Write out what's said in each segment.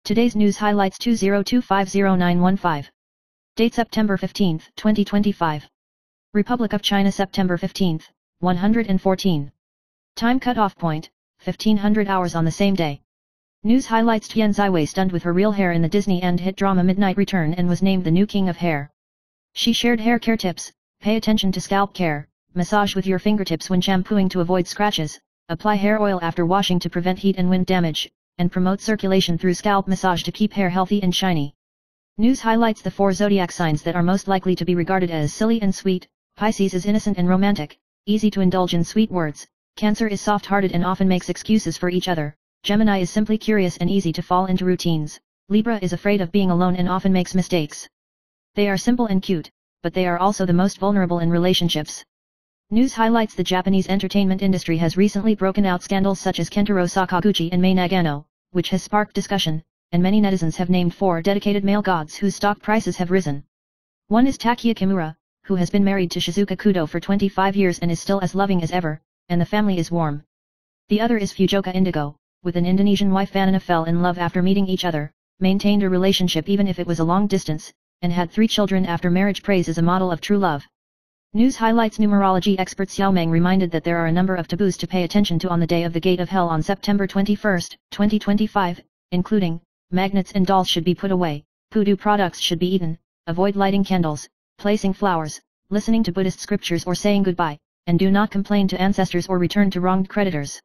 Today's news highlights 20250915. Date September 15, 2025. Republic of China September 15, 114. Time cutoff point, 1500 hours on the same day. News highlights Tian Ziwei stunned with her real hair in the Disney and hit drama Midnight Return and was named the new king of hair. She shared hair care tips: pay attention to scalp care, massage with your fingertips when shampooing to avoid scratches, apply hair oil after washing to prevent heat and wind damage, and promote circulation through scalp massage to keep hair healthy and shiny. News highlights the 4 zodiac signs that are most likely to be regarded as silly and sweet. Pisces is innocent and romantic, easy to indulge in sweet words. Cancer is soft-hearted and often makes excuses for each other. Gemini is simply curious and easy to fall into routines. Libra is afraid of being alone and often makes mistakes. They are simple and cute, but they are also the most vulnerable in relationships. News highlights the Japanese entertainment industry has recently broken out scandals such as Kentaro Sakaguchi and Mei Nagano, which has sparked discussion, and many netizens have named 4 dedicated male gods whose stock prices have risen. One is Takeya Kimura, who has been married to Shizuka Kudo for 25 years and is still as loving as ever, and the family is warm. The other is Fujoka Indigo, with an Indonesian wife. Vanana fell in love after meeting each other, maintained a relationship even if it was a long distance, and had 3 children after marriage. Praise as a model of true love. News highlights numerology expert Xiao Meng reminded that there are a number of taboos to pay attention to on the day of the Gate of Hell on September 21, 2025, including, magnets and dolls should be put away, voodoo products should be eaten, avoid lighting candles, placing flowers, listening to Buddhist scriptures or saying goodbye, and do not complain to ancestors or return to wronged creditors.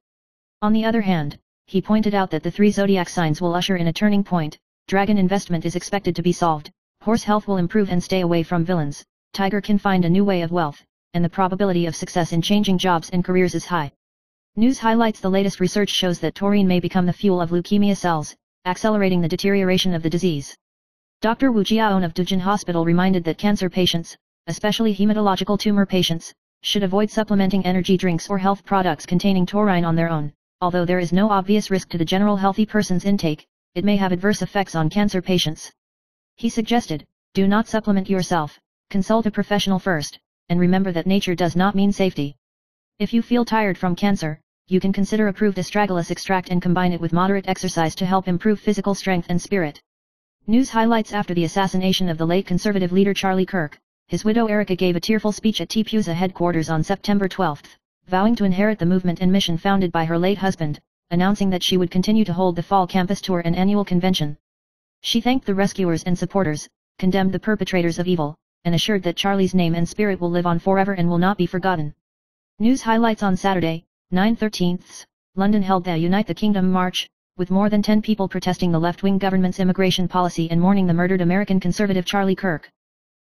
On the other hand, he pointed out that the 3 zodiac signs will usher in a turning point. Dragon investment is expected to be solved, horse health will improve and stay away from villains. Tiger can find a new way of wealth, and the probability of success in changing jobs and careers is high. News highlights the latest research shows that taurine may become the fuel of leukemia cells, accelerating the deterioration of the disease. Dr. Wu Jiaon of Dujin Hospital reminded that cancer patients, especially hematological tumor patients, should avoid supplementing energy drinks or health products containing taurine on their own. Although there is no obvious risk to the general healthy person's intake, it may have adverse effects on cancer patients. He suggested, do not supplement yourself. Consult a professional first, and remember that nature does not mean safety. If you feel tired from cancer, you can consider approved astragalus extract and combine it with moderate exercise to help improve physical strength and spirit. News highlights after the assassination of the late conservative leader Charlie Kirk, his widow Erica gave a tearful speech at TPUSA headquarters on September 12, vowing to inherit the movement and mission founded by her late husband, announcing that she would continue to hold the fall campus tour and annual convention. She thanked the rescuers and supporters, condemned the perpetrators of evil, and assured that Charlie's name and spirit will live on forever and will not be forgotten. News highlights on Saturday, 9/13, London held the Unite the Kingdom March, with more than 10 people protesting the left-wing government's immigration policy and mourning the murdered American conservative Charlie Kirk.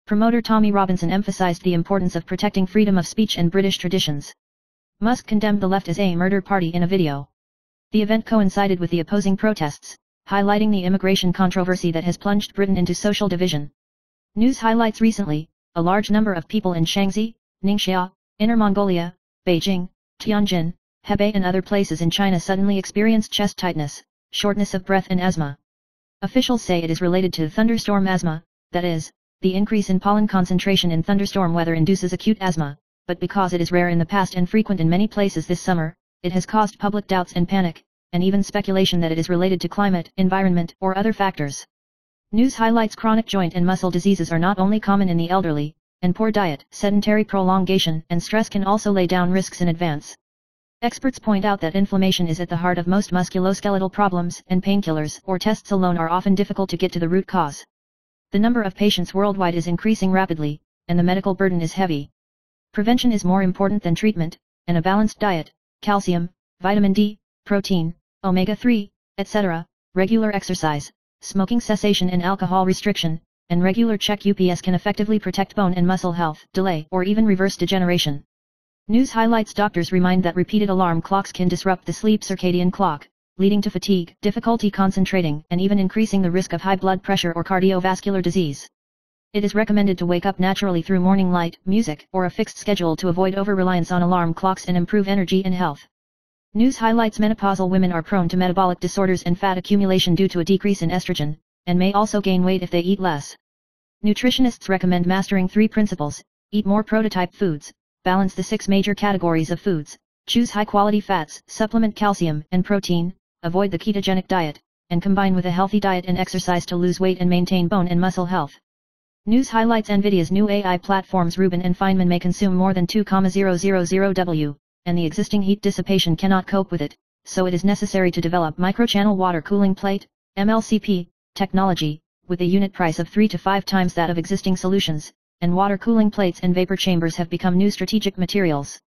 Promoter Tommy Robinson emphasized the importance of protecting freedom of speech and British traditions. Musk condemned the left as a murder party in a video. The event coincided with the opposing protests, highlighting the immigration controversy that has plunged Britain into social division. News highlights recently, a large number of people in Shaanxi, Ningxia, Inner Mongolia, Beijing, Tianjin, Hebei and other places in China suddenly experienced chest tightness, shortness of breath and asthma. Officials say it is related to thunderstorm asthma, that is, the increase in pollen concentration in thunderstorm weather induces acute asthma, but because it is rare in the past and frequent in many places this summer, it has caused public doubts and panic, and even speculation that it is related to climate, environment, or other factors. News highlights chronic joint and muscle diseases are not only common in the elderly, and poor diet, sedentary prolongation, and stress can also lay down risks in advance. Experts point out that inflammation is at the heart of most musculoskeletal problems, and painkillers or tests alone are often difficult to get to the root cause. The number of patients worldwide is increasing rapidly, and the medical burden is heavy. Prevention is more important than treatment, and a balanced diet, calcium, vitamin D, protein, omega-3, etc., regular exercise, smoking cessation and alcohol restriction, and regular check UPS can effectively protect bone and muscle health, delay or even reverse degeneration. News highlights doctors remind that repeated alarm clocks can disrupt the sleep circadian clock, leading to fatigue, difficulty concentrating and even increasing the risk of high blood pressure or cardiovascular disease. It is recommended to wake up naturally through morning light, music, or a fixed schedule to avoid over-reliance on alarm clocks and improve energy and health. News highlights menopausal women are prone to metabolic disorders and fat accumulation due to a decrease in estrogen, and may also gain weight if they eat less. Nutritionists recommend mastering 3 principles: eat more prototype foods, balance the 6 major categories of foods, choose high-quality fats, supplement calcium and protein, avoid the ketogenic diet, and combine with a healthy diet and exercise to lose weight and maintain bone and muscle health. News highlights NVIDIA's new AI platforms Rubin and Feynman may consume more than 2,000 W, and the existing heat dissipation cannot cope with it, so it is necessary to develop microchannel water cooling plate, MLCP, technology, with a unit price of 3 to 5 times that of existing solutions, and water cooling plates and vapor chambers have become new strategic materials.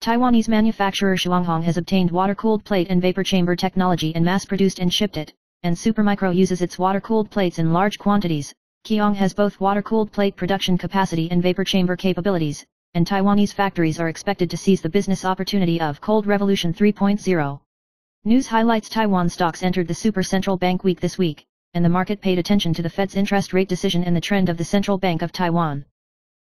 Taiwanese manufacturer Shuanghong has obtained water-cooled plate and vapor chamber technology and mass-produced and shipped it, and Supermicro uses its water-cooled plates in large quantities. Keong has both water-cooled plate production capacity and vapor chamber capabilities, and Taiwanese factories are expected to seize the business opportunity of Cold Revolution 3.0. News highlights Taiwan stocks entered the Super Central Bank Week this week, and the market paid attention to the Fed's interest rate decision and the trend of the Central Bank of Taiwan.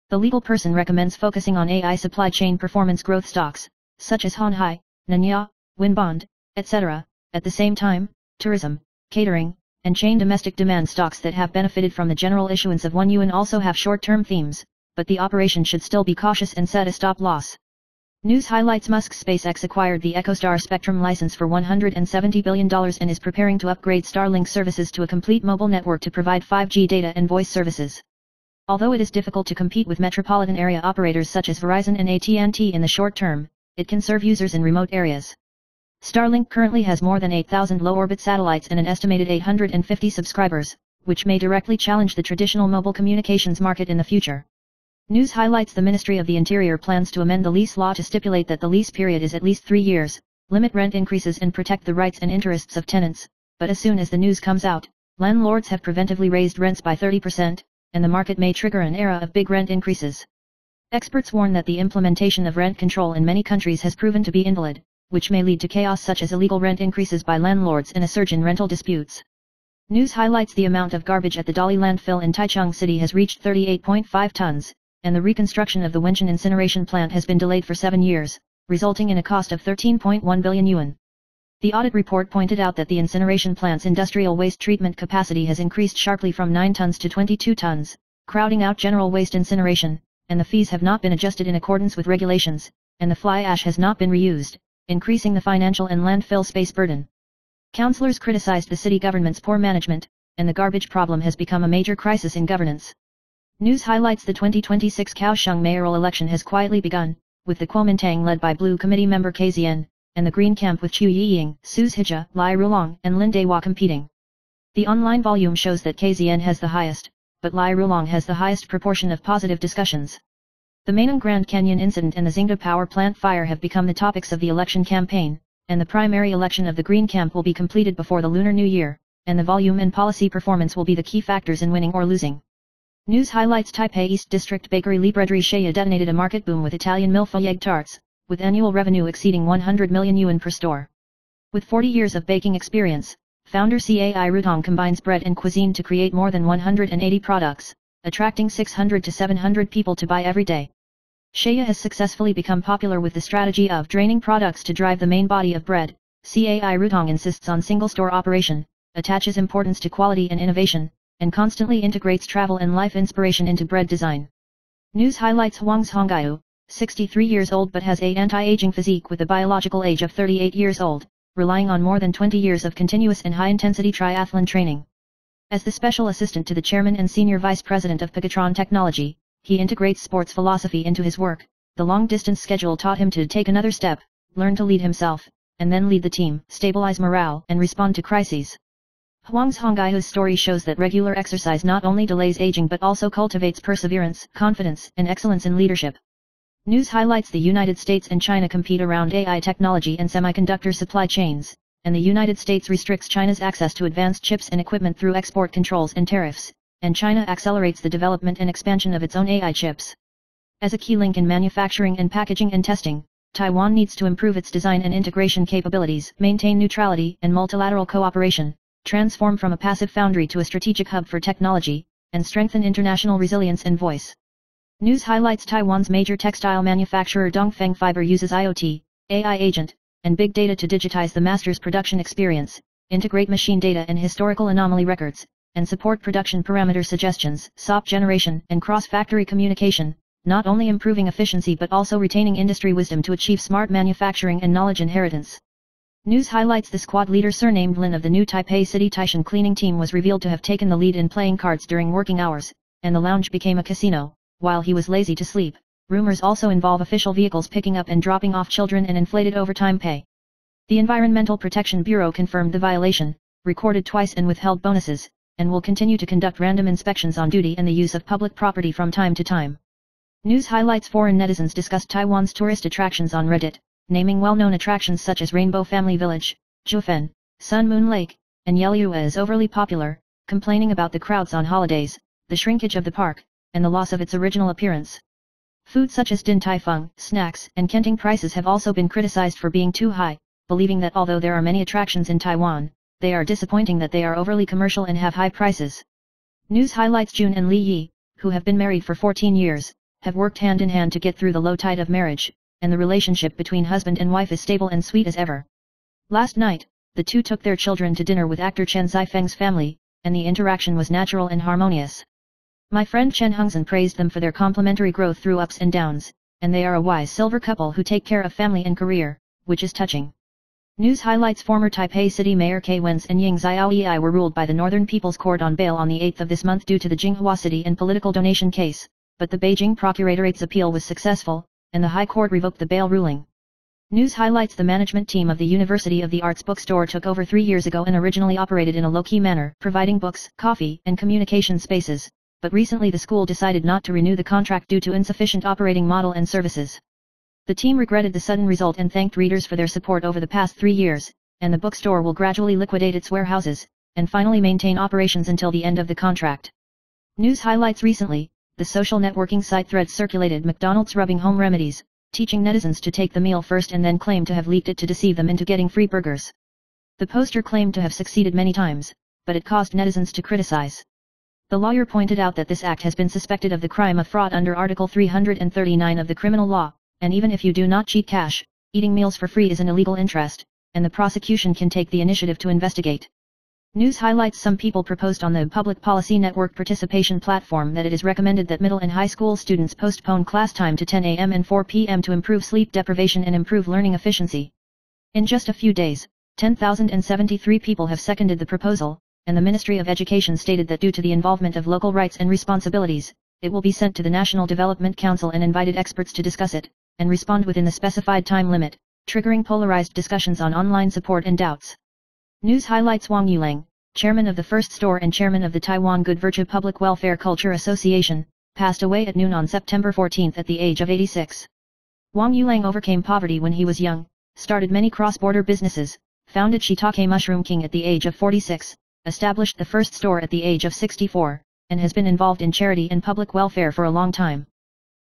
The legal person recommends focusing on AI supply chain performance growth stocks, such as Honhai, Nanya, Winbond, etc., at the same time, tourism, catering, and chain domestic demand stocks that have benefited from the general issuance of 1 yuan also have short-term themes, but the operation should still be cautious and set a stop loss. News highlights Musk's SpaceX acquired the EchoStar Spectrum license for $170 billion and is preparing to upgrade Starlink services to a complete mobile network to provide 5G data and voice services. Although it is difficult to compete with metropolitan area operators such as Verizon and AT&T in the short term, it can serve users in remote areas. Starlink currently has more than 8,000 low-orbit satellites and an estimated 850 subscribers, which may directly challenge the traditional mobile communications market in the future. News highlights the Ministry of the Interior plans to amend the lease law to stipulate that the lease period is at least 3 years, limit rent increases and protect the rights and interests of tenants, but as soon as the news comes out, landlords have preventively raised rents by 30%, and the market may trigger an era of big rent increases. Experts warn that the implementation of rent control in many countries has proven to be invalid, which may lead to chaos such as illegal rent increases by landlords and a surge in rental disputes. News highlights the amount of garbage at the Dali landfill in Taichung City has reached 38.5 tons, and the reconstruction of the Wenchun incineration plant has been delayed for 7 years, resulting in a cost of 13.1 billion yuan. The audit report pointed out that the incineration plant's industrial waste treatment capacity has increased sharply from 9 tons to 22 tons, crowding out general waste incineration, and the fees have not been adjusted in accordance with regulations, and the fly ash has not been reused, increasing the financial and landfill space burden. Councillors criticized the city government's poor management, and the garbage problem has become a major crisis in governance. News highlights the 2026 Kaohsiung mayoral election has quietly begun, with the Kuomintang led by Blue Committee member KZN, and the Green camp with Chu Yiying, Suze Hija, Lai Rulong, and Lin Dehua competing. The online volume shows that KZN has the highest, but Lai Rulong has the highest proportion of positive discussions. The Mainang Grand Canyon incident and the Xingda power plant fire have become the topics of the election campaign, and the primary election of the Green camp will be completed before the Lunar New Year, and the volume and policy performance will be the key factors in winning or losing. News highlights Taipei East District Bakery Librairie Shaya detonated a market boom with Italian mille-feuille tarts, with annual revenue exceeding 100 million yuan per store. With 40 years of baking experience, founder Cai Rudong combines bread and cuisine to create more than 180 products, attracting 600 to 700 people to buy every day. Shaya has successfully become popular with the strategy of draining products to drive the main body of bread. Cai Rudong insists on single-store operation, attaches importance to quality and innovation, and constantly integrates travel and life inspiration into bread design. News highlights Huang's Hongaiu, 63 years old but has an anti-aging physique with a biological age of 38 years old, relying on more than 20 years of continuous and high-intensity triathlon training. As the special assistant to the chairman and senior vice president of Pegatron Technology, he integrates sports philosophy into his work. The long-distance schedule taught him to take another step, learn to lead himself, and then lead the team, stabilize morale, and respond to crises. Huang's Hongaihu's story shows that regular exercise not only delays aging but also cultivates perseverance, confidence, and excellence in leadership. News highlights the United States and China compete around AI technology and semiconductor supply chains, and the United States restricts China's access to advanced chips and equipment through export controls and tariffs, and China accelerates the development and expansion of its own AI chips. As a key link in manufacturing and packaging and testing, Taiwan needs to improve its design and integration capabilities, maintain neutrality and multilateral cooperation, transform from a passive foundry to a strategic hub for technology, and strengthen international resilience and voice. News highlights Taiwan's major textile manufacturer Dongfeng Fiber uses IoT, AI agent, and big data to digitize the master's production experience, integrate machine data and historical anomaly records, and support production parameter suggestions, SOP generation, and cross-factory communication, not only improving efficiency but also retaining industry wisdom to achieve smart manufacturing and knowledge inheritance. News highlights: the squad leader surnamed Lin of the new Taipei City Taishan cleaning team was revealed to have taken the lead in playing cards during working hours, and the lounge became a casino, while he was lazy to sleep. Rumors also involve official vehicles picking up and dropping off children and inflated overtime pay. The Environmental Protection Bureau confirmed the violation, recorded twice and withheld bonuses, and will continue to conduct random inspections on duty and the use of public property from time to time. News highlights: foreign netizens discussed Taiwan's tourist attractions on Reddit, naming well-known attractions such as Rainbow Family Village, Zhufen, Sun Moon Lake, and Yeliyue as overly popular, complaining about the crowds on holidays, the shrinkage of the park, and the loss of its original appearance. Food such as Din Tai Fung, snacks, and Kenting prices have also been criticized for being too high, believing that although there are many attractions in Taiwan, they are disappointing that they are overly commercial and have high prices. News highlights: June and Li Yi, who have been married for 14 years, have worked hand in hand to get through the low tide of marriage, and the relationship between husband and wife is stable and sweet as ever. Last night, the two took their children to dinner with actor Chen Zifeng's family, and the interaction was natural and harmonious. My friend Chen Hongzhen praised them for their complementary growth through ups and downs, and they are a wise silver couple who take care of family and career, which is touching. News highlights: former Taipei City Mayor K. Wenz and Ying Xiaoyi were ruled by the Northern People's Court on bail on the 8th of this month due to the Jinghua City and political donation case, but the Beijing Procurator's appeal was successful, and the High Court revoked the bail ruling. News highlights: the management team of the University of the Arts bookstore took over 3 years ago and originally operated in a low-key manner, providing books, coffee, and communication spaces, but recently the school decided not to renew the contract due to insufficient operating model and services. The team regretted the sudden result and thanked readers for their support over the past 3 years, and the bookstore will gradually liquidate its warehouses, and finally maintain operations until the end of the contract. News highlights: recently, the social networking site Threads circulated McDonald's rubbing home remedies, teaching netizens to take the meal first and then claimed to have leaked it to deceive them into getting free burgers. The poster claimed to have succeeded many times, but it caused netizens to criticize. The lawyer pointed out that this act has been suspected of the crime of fraud under Article 339 of the criminal law, and even if you do not cheat cash, eating meals for free is an illegal interest, and the prosecution can take the initiative to investigate. News highlights: some people proposed on the Public Policy Network participation platform that it is recommended that middle and high school students postpone class time to 10 a.m. and 4 p.m. to improve sleep deprivation and improve learning efficiency. In just a few days, 10,073 people have seconded the proposal, and the Ministry of Education stated that due to the involvement of local rights and responsibilities, it will be sent to the National Development Council and invited experts to discuss it, and respond within the specified time limit, triggering polarized discussions on online support and doubts. News highlights: Wang Yulang, chairman of the First Store and chairman of the Taiwan Good Virtue Public Welfare Culture Association, passed away at noon on September 14 at the age of 86. Wang Yulang overcame poverty when he was young, started many cross-border businesses, founded Shiitake Mushroom King at the age of 46, established the First Store at the age of 64, and has been involved in charity and public welfare for a long time.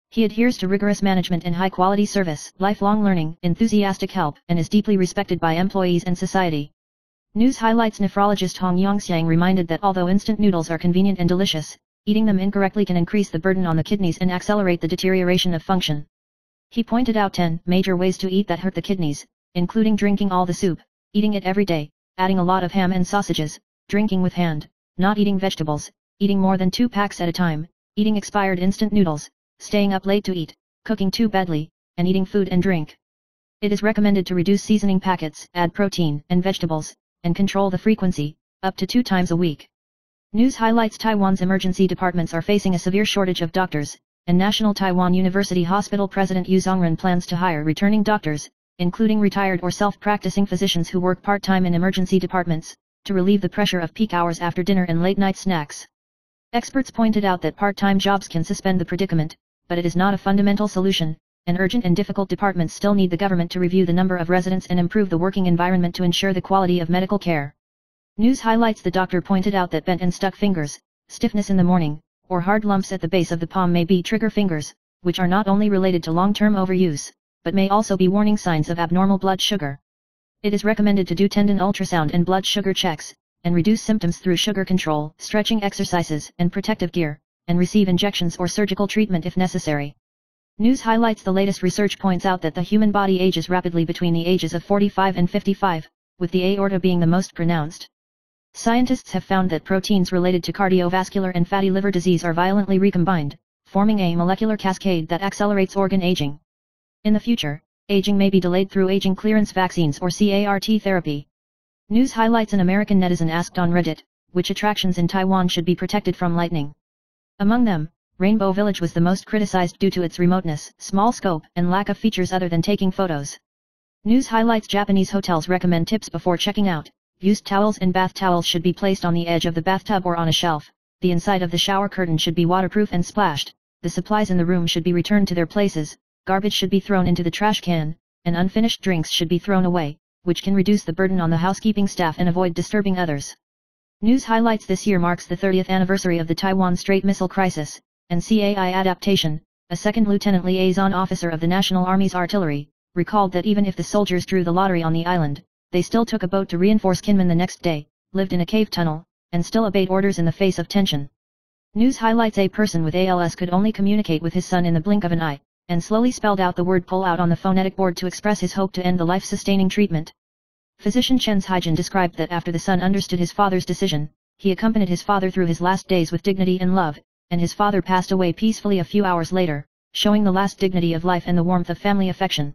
He adheres to rigorous management and high-quality service, lifelong learning, enthusiastic help, and is deeply respected by employees and society. News highlights: nephrologist Hong Yongxiang reminded that although instant noodles are convenient and delicious, eating them incorrectly can increase the burden on the kidneys and accelerate the deterioration of function. He pointed out 10 major ways to eat that hurt the kidneys, including drinking all the soup, eating it every day, adding a lot of ham and sausages, drinking with hand, not eating vegetables, eating more than 2 packs at a time, eating expired instant noodles, staying up late to eat, cooking too badly, and eating food and drink. It is recommended to reduce seasoning packets, add protein and vegetables, and control the frequency, up to 2 times a week. News highlights: Taiwan's emergency departments are facing a severe shortage of doctors, and National Taiwan University Hospital President Yu Zongren plans to hire returning doctors, including retired or self-practicing physicians who work part-time in emergency departments, to relieve the pressure of peak hours after dinner and late-night snacks. Experts pointed out that part-time jobs can suspend the predicament, but it is not a fundamental solution, and urgent and difficult departments still need the government to review the number of residents and improve the working environment to ensure the quality of medical care. News highlights: the doctor pointed out that bent and stuck fingers, stiffness in the morning, or hard lumps at the base of the palm may be trigger fingers, which are not only related to long-term overuse, but may also be warning signs of abnormal blood sugar. It is recommended to do tendon ultrasound and blood sugar checks, and reduce symptoms through sugar control, stretching exercises, and protective gear, and receive injections or surgical treatment if necessary. News highlights: the latest research points out that the human body ages rapidly between the ages of 45 and 55, with the aorta being the most pronounced. Scientists have found that proteins related to cardiovascular and fatty liver disease are violently recombined, forming a molecular cascade that accelerates organ aging. In the future, Aging may be delayed through aging clearance vaccines or CAR-T therapy. News highlights: an American netizen asked on Reddit, which attractions in Taiwan should be protected from lightning. Among them, Rainbow Village was the most criticized due to its remoteness, small scope, and lack of features other than taking photos. News highlights: Japanese hotels recommend tips before checking out. Used towels and bath towels should be placed on the edge of the bathtub or on a shelf. The inside of the shower curtain should be waterproof and splashed. The supplies in the room should be returned to their places. Garbage should be thrown into the trash can, and unfinished drinks should be thrown away, which can reduce the burden on the housekeeping staff and avoid disturbing others. News highlights: this year marks the 30th anniversary of the Taiwan Strait Missile Crisis, and CAI adaptation. A second lieutenant liaison officer of the National Army's artillery, recalled that even if the soldiers drew the lottery on the island, they still took a boat to reinforce Kinmen the next day, lived in a cave tunnel, and still obeyed orders in the face of tension. News highlights: a person with ALS could only communicate with his son in the blink of an eye, and slowly spelled out the word pull out on the phonetic board to express his hope to end the life-sustaining treatment. Physician Chen Haijin described that after the son understood his father's decision, he accompanied his father through his last days with dignity and love, and his father passed away peacefully a few hours later, showing the last dignity of life and the warmth of family affection.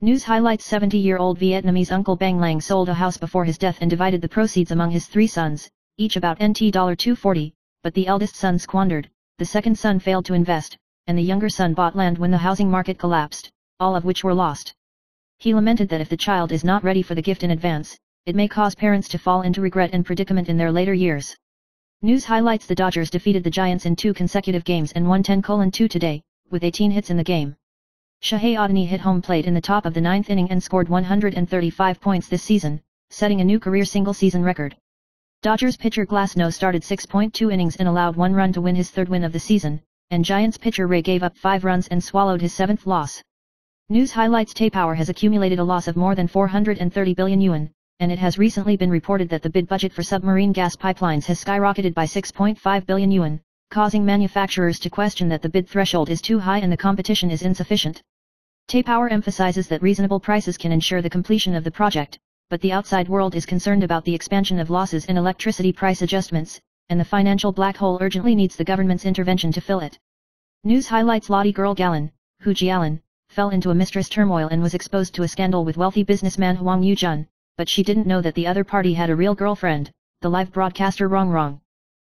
News highlights: 70-year-old Vietnamese uncle Bang Lang sold a house before his death and divided the proceeds among his 3 sons, each about NT $240, but the eldest son squandered, the second son failed to invest, and the younger son bought land when the housing market collapsed, all of which were lost. He lamented that if the child is not ready for the gift in advance, it may cause parents to fall into regret and predicament in their later years. News highlights: the Dodgers defeated the Giants in 2 consecutive games and won 10-2 today, with 18 hits in the game. Shohei Ohtani hit home plate in the top of the 9th inning and scored 135 points this season, setting a new career single-season record. Dodgers pitcher Glasnow started 6.2 innings and allowed 1 run to win his 3rd win of the season, and Giants pitcher Ray gave up 5 runs and swallowed his 7th loss. News highlights: Taipower has accumulated a loss of more than 430 billion yuan, and it has recently been reported that the bid budget for submarine gas pipelines has skyrocketed by 6.5 billion yuan, causing manufacturers to question that the bid threshold is too high and the competition is insufficient. Taipower emphasizes that reasonable prices can ensure the completion of the project, but the outside world is concerned about the expansion of losses and electricity price adjustments, and the financial black hole urgently needs the government's intervention to fill it. News highlights: Lottie girl Galen, Hu Jialan, fell into a mistress turmoil and was exposed to a scandal with wealthy businessman Huang Yujun, but she didn't know that the other party had a real girlfriend, the live broadcaster Rong Rong.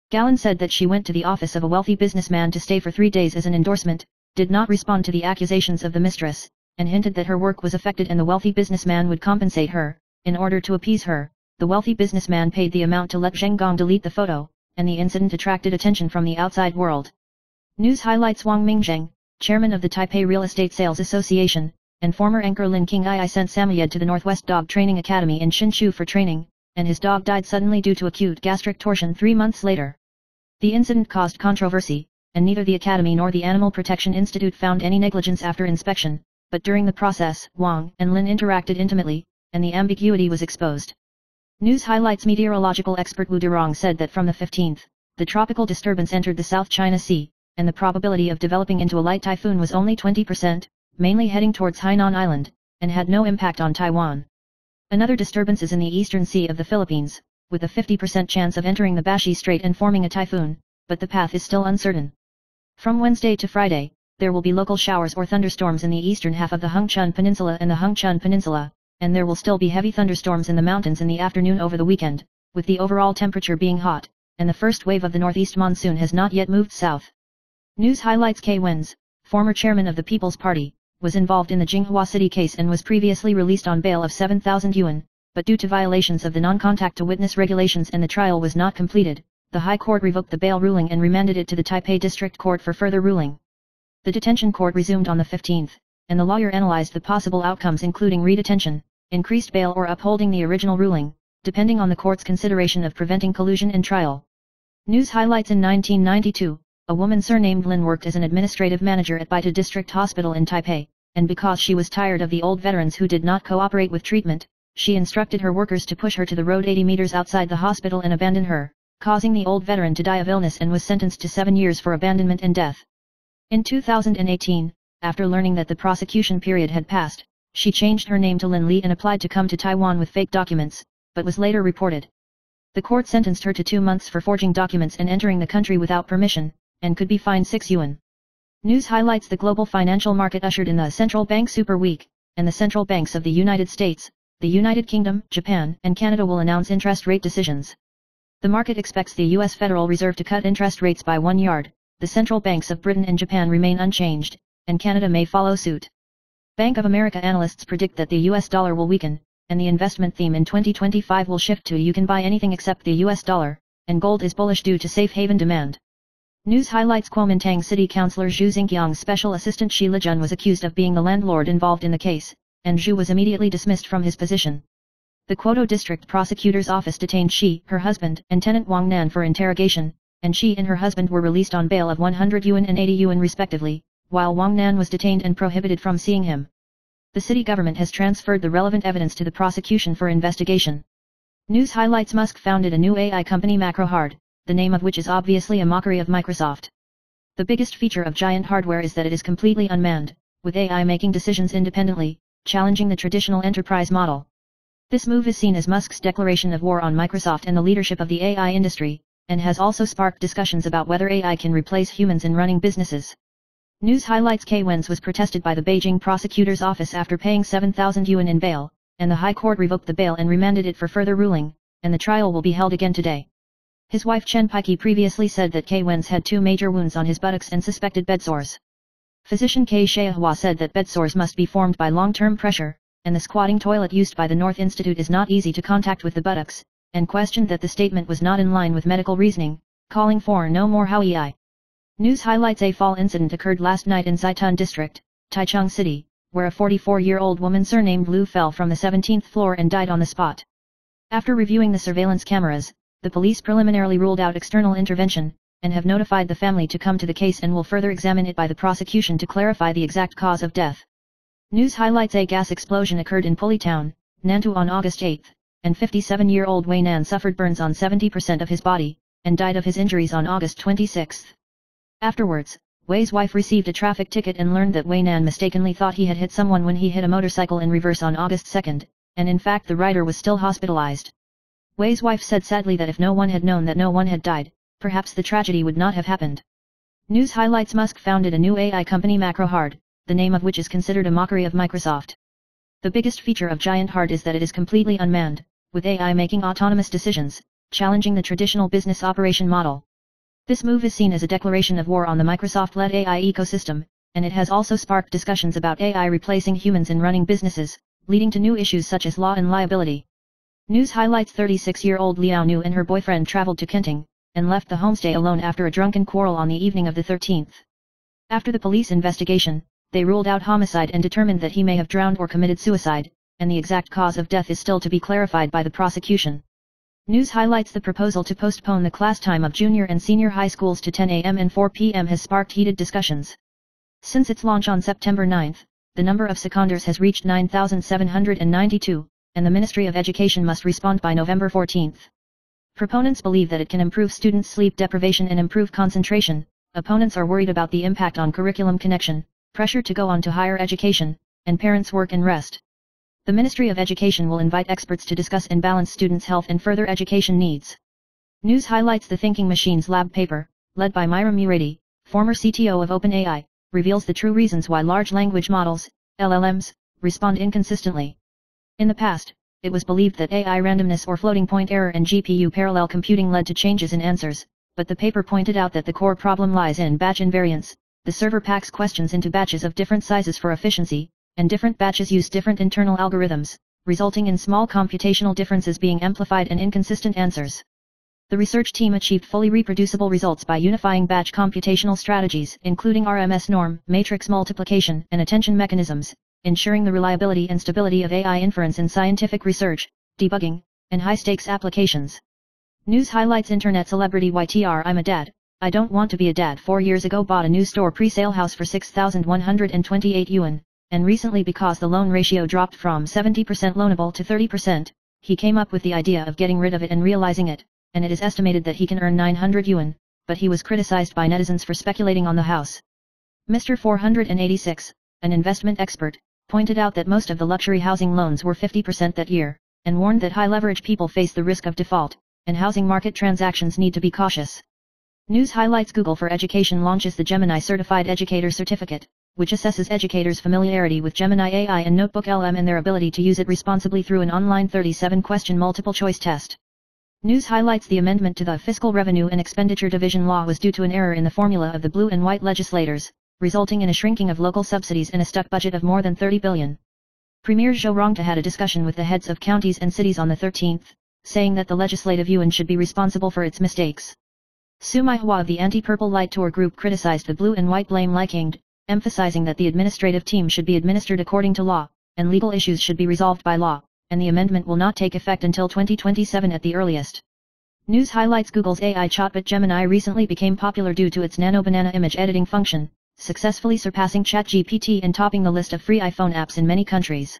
Galen said that she went to the office of a wealthy businessman to stay for 3 days as an endorsement, did not respond to the accusations of the mistress, and hinted that her work was affected and the wealthy businessman would compensate her. In order to appease her, the wealthy businessman paid the amount to let Zheng Gong delete the photo, and the incident attracted attention from the outside world. News highlights: Wang Mingzheng, chairman of the Taipei Real Estate Sales Association, and former anchor Lin Qingai sent Samoyed to the Northwest Dog Training Academy in Hsinchu for training, and his dog died suddenly due to acute gastric torsion 3 months later. The incident caused controversy, and neither the Academy nor the Animal Protection Institute found any negligence after inspection, but during the process, Wang and Lin interacted intimately, and the ambiguity was exposed. News highlights: meteorological expert Wu Durong said that from the 15th, the tropical disturbance entered the South China Sea, and the probability of developing into a light typhoon was only 20%, mainly heading towards Hainan Island, and had no impact on Taiwan. Another disturbance is in the eastern sea of the Philippines, with a 50% chance of entering the Bashi Strait and forming a typhoon, but the path is still uncertain. From Wednesday to Friday, there will be local showers or thunderstorms in the eastern half of the Hengchun Peninsula and the Hengchun Peninsula, and there will still be heavy thunderstorms in the mountains in the afternoon over the weekend, with the overall temperature being hot, and the first wave of the northeast monsoon has not yet moved south. News highlights: Kei Wenz, former chairman of the People's Party, was involved in the Jinghua City case and was previously released on bail of 7,000 yuan, but due to violations of the non-contact to witness regulations and the trial was not completed, the High Court revoked the bail ruling and remanded it to the Taipei District Court for further ruling. The detention court resumed on the 15th, and the lawyer analyzed the possible outcomes including redetention, increased bail or upholding the original ruling, depending on the court's consideration of preventing collusion in trial. News highlights: in 1992, a woman surnamed Lin worked as an administrative manager at Baita District Hospital in Taipei, and because she was tired of the old veterans who did not cooperate with treatment, she instructed her workers to push her to the road 80 meters outside the hospital and abandon her, causing the old veteran to die of illness and was sentenced to 7 years for abandonment and death. In 2018, after learning that the prosecution period had passed, she changed her name to Lin Li and applied to come to Taiwan with fake documents, but was later reported. The court sentenced her to 2 months for forging documents and entering the country without permission, and could be fined 6 yuan. News highlights: the global financial market ushered in the central bank super week, and the central banks of the United States, the United Kingdom, Japan, and Canada will announce interest rate decisions. The market expects the U.S. Federal Reserve to cut interest rates by 1 yard, the central banks of Britain and Japan remain unchanged, and Canada may follow suit. Bank of America analysts predict that the U.S. dollar will weaken, and the investment theme in 2025 will shift to you can buy anything except the U.S. dollar, and gold is bullish due to safe haven demand. News highlights Kuomintang City Councillor Zhu Xingqiang's special assistant Shi Lijun was accused of being the landlord involved in the case, and Zhu was immediately dismissed from his position. The Quoto District Prosecutor's Office detained Shi, her husband, and tenant Wang Nan for interrogation, and Shi and her husband were released on bail of 100 yuan and 80 yuan respectively, while Wang Nan was detained and prohibited from seeing him. The city government has transferred the relevant evidence to the prosecution for investigation. News highlights Musk founded a new AI company MacroHard, the name of which is obviously a mockery of Microsoft. The biggest feature of giant hardware is that it is completely unmanned, with AI making decisions independently, challenging the traditional enterprise model. This move is seen as Musk's declaration of war on Microsoft and the leadership of the AI industry, and has also sparked discussions about whether AI can replace humans in running businesses. News highlights K. Wen's was protested by the Beijing prosecutor's office after paying 7,000 yuan in bail, and the High Court revoked the bail and remanded it for further ruling, and the trial will be held again today. His wife Chen Pike previously said that K. Wen's had 2 major wounds on his buttocks and suspected bed sores. Physician K. Sheahua said that bed sores must be formed by long-term pressure, and the squatting toilet used by the North Institute is not easy to contact with the buttocks, and questioned that the statement was not in line with medical reasoning, calling for no more Howiei. News highlights a fall incident occurred last night in Zaitun District, Taichung City, where a 44-year-old woman surnamed Liu fell from the 17th floor and died on the spot. After reviewing the surveillance cameras, the police preliminarily ruled out external intervention, and have notified the family to come to the case and will further examine it by the prosecution to clarify the exact cause of death. News highlights a gas explosion occurred in Puli Town, Nantou on August 8, and 57-year-old Wei Nan suffered burns on 70% of his body, and died of his injuries on August 26. Afterwards, Wei's wife received a traffic ticket and learned that Wei Nan mistakenly thought he had hit someone when he hit a motorcycle in reverse on August 2, and in fact the rider was still hospitalized. Wei's wife said sadly that if no one had known that no one had died, perhaps the tragedy would not have happened. News highlights Musk founded a new AI company MacroHard, the name of which is considered a mockery of Microsoft. The biggest feature of Giant Hard is that it is completely unmanned, with AI making autonomous decisions, challenging the traditional business operation model. This move is seen as a declaration of war on the Microsoft-led AI ecosystem, and it has also sparked discussions about AI replacing humans in running businesses, leading to new issues such as law and liability. News highlights 36-year-old Liao Nu and her boyfriend traveled to Kenting, and left the homestay alone after a drunken quarrel on the evening of the 13th. After the police investigation, they ruled out homicide and determined that he may have drowned or committed suicide, and the exact cause of death is still to be clarified by the prosecution. News highlights the proposal to postpone the class time of junior and senior high schools to 10 a.m. and 4 p.m. has sparked heated discussions. Since its launch on September 9, the number of seconders has reached 9,792, and the Ministry of Education must respond by November 14. Proponents believe that it can improve students' sleep deprivation and improve concentration. Opponents are worried about the impact on curriculum connection, pressure to go on to higher education, and parents' work and rest. The Ministry of Education will invite experts to discuss and balance students' health and further education needs. News highlights the Thinking Machines Lab paper, led by Myra Murady, former CTO of OpenAI, reveals the true reasons why large language models, LLMs, respond inconsistently. In the past, it was believed that AI randomness or floating point error and GPU parallel computing led to changes in answers, but the paper pointed out that the core problem lies in batch invariance. The server packs questions into batches of different sizes for efficiency, and different batches use different internal algorithms, resulting in small computational differences being amplified and inconsistent answers. The research team achieved fully reproducible results by unifying batch computational strategies including RMS norm, matrix multiplication, and attention mechanisms, ensuring the reliability and stability of AI inference in scientific research, debugging, and high-stakes applications. News highlights internet celebrity YTR I'm a dad. I don't want to be a dad 4 years ago bought a new store pre-sale house for 6,128 yuan, and recently because the loan ratio dropped from 70% loanable to 30%, he came up with the idea of getting rid of it and realizing it, and it is estimated that he can earn 900 yuan, but he was criticized by netizens for speculating on the house. Mr. 486, an investment expert, pointed out that most of the luxury housing loans were 50% that year, and warned that high-leverage people face the risk of default, and housing market transactions need to be cautious. News highlights Google for Education launches the Gemini Certified Educator Certificate, which assesses educators' familiarity with Gemini AI and Notebook LM and their ability to use it responsibly through an online 37-question multiple-choice test. News highlights the amendment to the Fiscal Revenue and Expenditure Division Law was due to an error in the formula of the blue and white legislators, resulting in a shrinking of local subsidies and a stuck budget of more than 30 billion. Premier Zhou Rongta had a discussion with the heads of counties and cities on the 13th, saying that the Legislative Yuan should be responsible for its mistakes. Su Maihua of the Anti-Purple Light Tour group criticized the blue and white blame liking, emphasizing that the administrative team should be administered according to law, and legal issues should be resolved by law, and the amendment will not take effect until 2027 at the earliest. News highlights Google's AI chatbot Gemini recently became popular due to its Nano Banana image editing function, successfully surpassing ChatGPT and topping the list of free iPhone apps in many countries.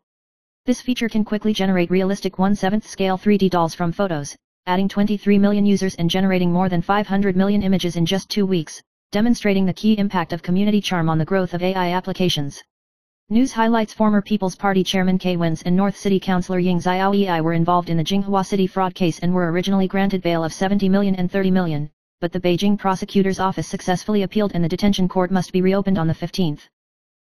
This feature can quickly generate realistic 1/7 scale 3D dolls from photos, adding 23 million users and generating more than 500 million images in just 2 weeks, demonstrating the key impact of community charm on the growth of AI applications. News highlights former People's Party Chairman Kei Wen's and North City Councillor Ying Xiaoyi were involved in the Jinghua City fraud case and were originally granted bail of 70 million and 30 million, but the Beijing prosecutor's office successfully appealed and the detention court must be reopened on the 15th.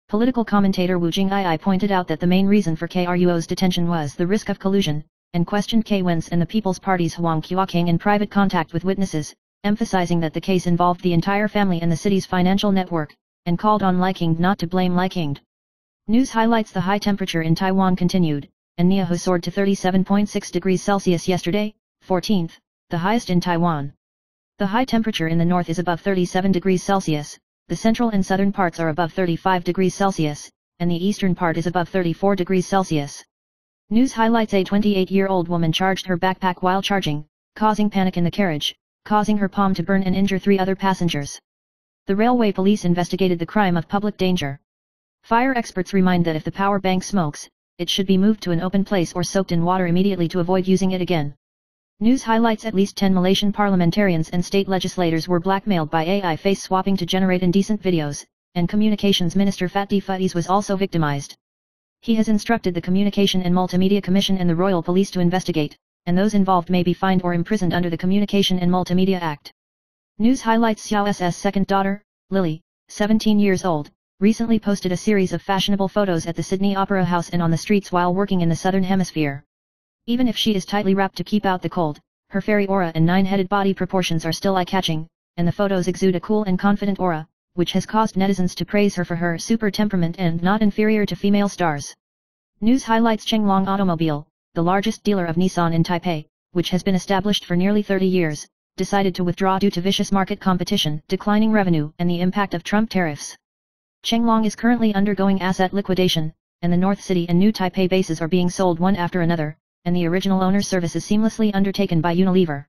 Political commentator Wu Jing'ai pointed out that the main reason for KRUO's detention was the risk of collusion, and questioned Kei Wen's and the People's Party's Huang Qiaoqing in private contact with witnesses, emphasizing that the case involved the entire family and the city's financial network, and called on Liking not to blame Liking. News highlights the high temperature in Taiwan continued, and Niahu soared to 37.6 degrees Celsius yesterday, 14th, the highest in Taiwan. The high temperature in the north is above 37 degrees Celsius, the central and southern parts are above 35 degrees Celsius, and the eastern part is above 34 degrees Celsius. News highlights a 28-year-old woman charged her backpack while charging, causing panic in the carriage, causing her palm to burn and injure 3 other passengers. The railway police investigated the crime of public danger. Fire experts remind that if the power bank smokes, it should be moved to an open place or soaked in water immediately to avoid using it again. News highlights at least 10 Malaysian parliamentarians and state legislators were blackmailed by AI face swapping to generate indecent videos, and Communications Minister Fatdi Faiz was also victimized. He has instructed the Communication and Multimedia Commission and the Royal Police to investigate, and those involved may be fined or imprisoned under the Communication and Multimedia Act. News highlights Xiao S's second daughter, Lily, 17 years old, recently posted a series of fashionable photos at the Sydney Opera House and on the streets while working in the Southern Hemisphere. Even if she is tightly wrapped to keep out the cold, her fairy aura and 9-headed body proportions are still eye-catching, and the photos exude a cool and confident aura, which has caused netizens to praise her for her super temperament and not inferior to female stars. News highlights Chenglong Automobile, the largest dealer of Nissan in Taipei, which has been established for nearly 30 years, decided to withdraw due to vicious market competition, declining revenue, and the impact of Trump tariffs. Chenglong is currently undergoing asset liquidation, and the North City and New Taipei bases are being sold one after another, and the original owner's service is seamlessly undertaken by Unilever.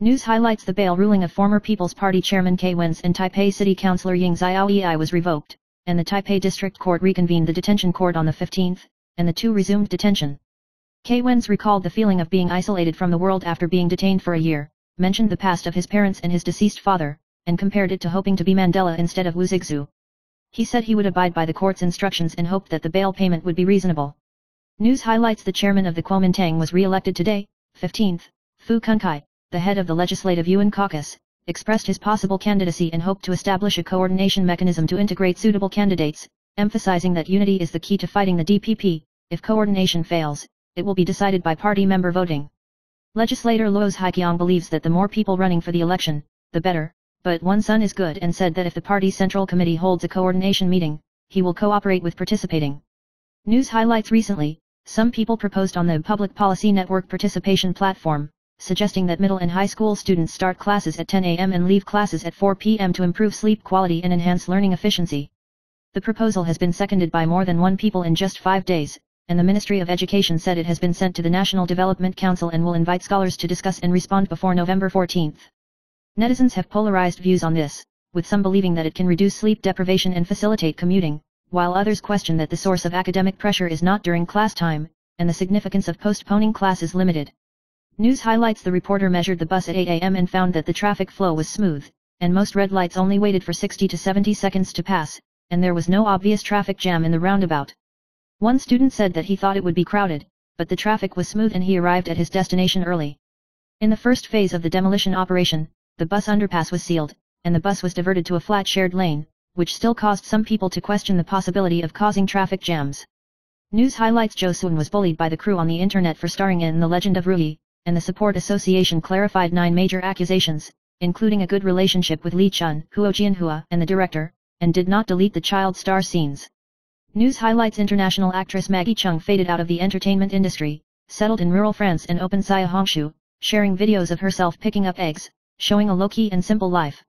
News highlights the bail ruling of former People's Party Chairman Kei Wen's and Taipei City Councillor Ying Xiaoyi was revoked, and the Taipei District Court reconvened the detention court on the 15th, and the two resumed detention. Kei Wen's recalled the feeling of being isolated from the world after being detained for a year, mentioned the past of his parents and his deceased father, and compared it to hoping to be Mandela instead of Wu Zixu. He said he would abide by the court's instructions and hoped that the bail payment would be reasonable. News highlights the chairman of the Kuomintang was re-elected today, 15th, Fu Kunkai, the head of the Legislative Yuan Caucus, expressed his possible candidacy and hoped to establish a coordination mechanism to integrate suitable candidates, emphasizing that unity is the key to fighting the DPP. If coordination fails, it will be decided by party member voting. Legislator Luo's Haiqiang believes that the more people running for the election, the better, but one son is good and said that if the party's central committee holds a coordination meeting, he will cooperate with participating. News highlights recently, some people proposed on the Public Policy Network participation platform, suggesting that middle and high school students start classes at 10 a.m. and leave classes at 4 p.m. to improve sleep quality and enhance learning efficiency. The proposal has been seconded by more than 1 people in just 5 days, and the Ministry of Education said it has been sent to the National Development Council and will invite scholars to discuss and respond before November 14th. Netizens have polarized views on this, with some believing that it can reduce sleep deprivation and facilitate commuting, while others question that the source of academic pressure is not during class time, and the significance of postponing class is limited. News highlights the reporter measured the bus at 8 a.m. and found that the traffic flow was smooth, and most red lights only waited for 60 to 70 seconds to pass, and there was no obvious traffic jam in the roundabout. One student said that he thought it would be crowded, but the traffic was smooth and he arrived at his destination early. In the first phase of the demolition operation, the bus underpass was sealed, and the bus was diverted to a flat shared lane, which still caused some people to question the possibility of causing traffic jams. News highlights: Jo Seung was bullied by the crew on the internet for starring in The Legend of Ruyi, and the Support Association clarified 9 major accusations, including a good relationship with Lee Chun, Huo Jianhua, and the director, and did not delete the child star scenes. News highlights: international actress Maggie Cheung faded out of the entertainment industry, settled in rural France and opened Sia Hongshu, sharing videos of herself picking up eggs, showing a low-key and simple life.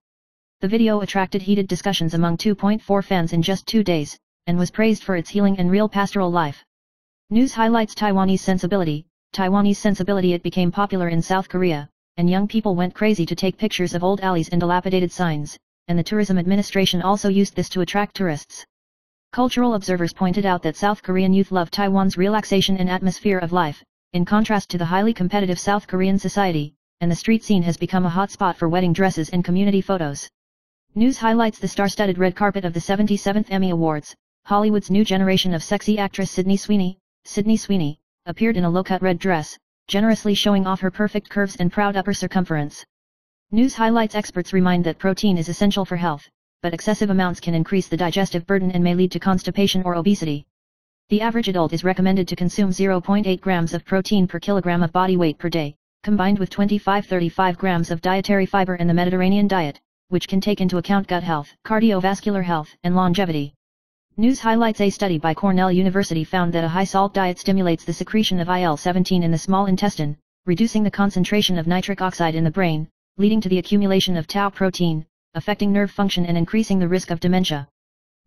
The video attracted heated discussions among 2.4 fans in just 2 days, and was praised for its healing and real pastoral life. News highlights: Taiwanese sensibility. Taiwanese sensibility. It became popular in South Korea, and young people went crazy to take pictures of old alleys and dilapidated signs, and the tourism administration also used this to attract tourists. Cultural observers pointed out that South Korean youth love Taiwan's relaxation and atmosphere of life, in contrast to the highly competitive South Korean society, and the street scene has become a hot spot for wedding dresses and community photos. News highlights: the star-studded red carpet of the 77th Emmy Awards. Hollywood's new generation of sexy actress Sydney Sweeney, appeared in a low-cut red dress, generously showing off her perfect curves and proud upper circumference. News highlights: experts remind that protein is essential for health, but excessive amounts can increase the digestive burden and may lead to constipation or obesity. The average adult is recommended to consume 0.8 grams of protein per kilogram of body weight per day, combined with 25-35 grams of dietary fiber in the Mediterranean diet, which can take into account gut health, cardiovascular health, and longevity. News highlights: a study by Cornell University found that a high-salt diet stimulates the secretion of IL-17 in the small intestine, reducing the concentration of nitric oxide in the brain, leading to the accumulation of tau protein, affecting nerve function and increasing the risk of dementia.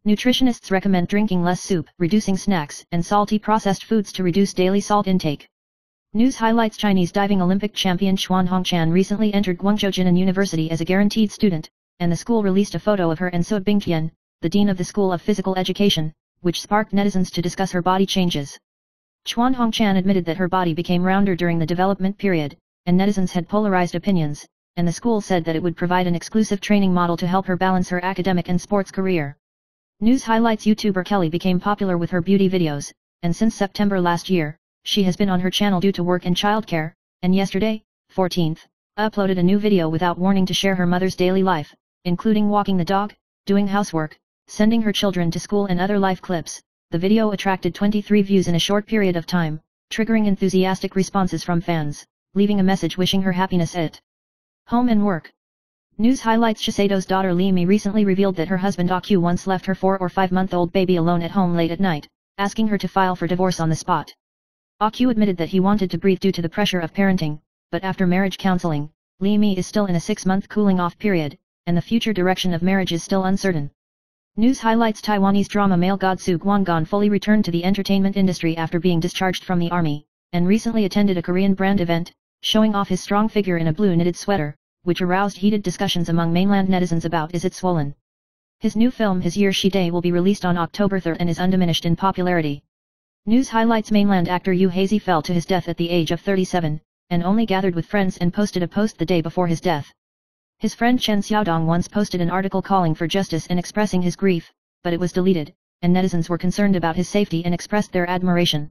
Nutritionists recommend drinking less soup, reducing snacks and salty processed foods to reduce daily salt intake. News highlights: Chinese diving Olympic champion Xuan Hongqian recently entered Guangzhou Jinan University as a guaranteed student, and the school released a photo of her and Su Bingtian, the dean of the School of Physical Education, which sparked netizens to discuss her body changes. Xuan Hongqian admitted that her body became rounder during the development period, and netizens had polarized opinions, and the school said that it would provide an exclusive training model to help her balance her academic and sports career. News highlights: YouTuber Kelly became popular with her beauty videos, and since September last year, she has been on her channel due to work and childcare, and yesterday, 14th, uploaded a new video without warning to share her mother's daily life, including walking the dog, doing housework, sending her children to school and other life clips. The video attracted 23 views in a short period of time, triggering enthusiastic responses from fans, leaving a message wishing her happiness at home and work. News highlights: Shiseido's daughter Lee Mi recently revealed that her husband Ah-Kyu once left her 4 or 5-month-old baby alone at home late at night, asking her to file for divorce on the spot. Ah-Kyu admitted that he wanted to breathe due to the pressure of parenting, but after marriage counseling, Lee Mi is still in a 6-month cooling-off period, and the future direction of marriage is still uncertain. News highlights: Taiwanese drama male god Su Guanggan fully returned to the entertainment industry after being discharged from the army, and recently attended a Korean brand event, showing off his strong figure in a blue knitted sweater, which aroused heated discussions among mainland netizens about is it swollen. His new film His Year She Day will be released on October 3rd and is undiminished in popularity. News highlights: mainland actor Yu Hazy fell to his death at the age of 37, and only gathered with friends and posted a post the day before his death. His friend Chen Xiaodong once posted an article calling for justice and expressing his grief, but it was deleted, and netizens were concerned about his safety and expressed their admiration.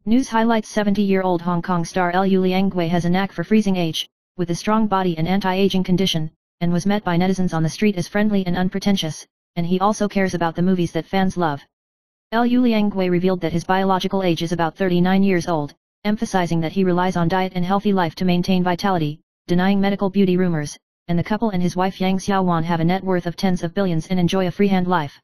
News highlights: 70-year-old Hong Kong star Liu Liangwei has a knack for freezing age, with a strong body and anti-aging condition, and was met by netizens on the street as friendly and unpretentious, and he also cares about the movies that fans love. Liu Liangwei revealed that his biological age is about 39 years old, emphasizing that he relies on diet and healthy life to maintain vitality, denying medical beauty rumors, and the couple and his wife Yang Xiaowan have a net worth of tens of billions and enjoy a freehand life.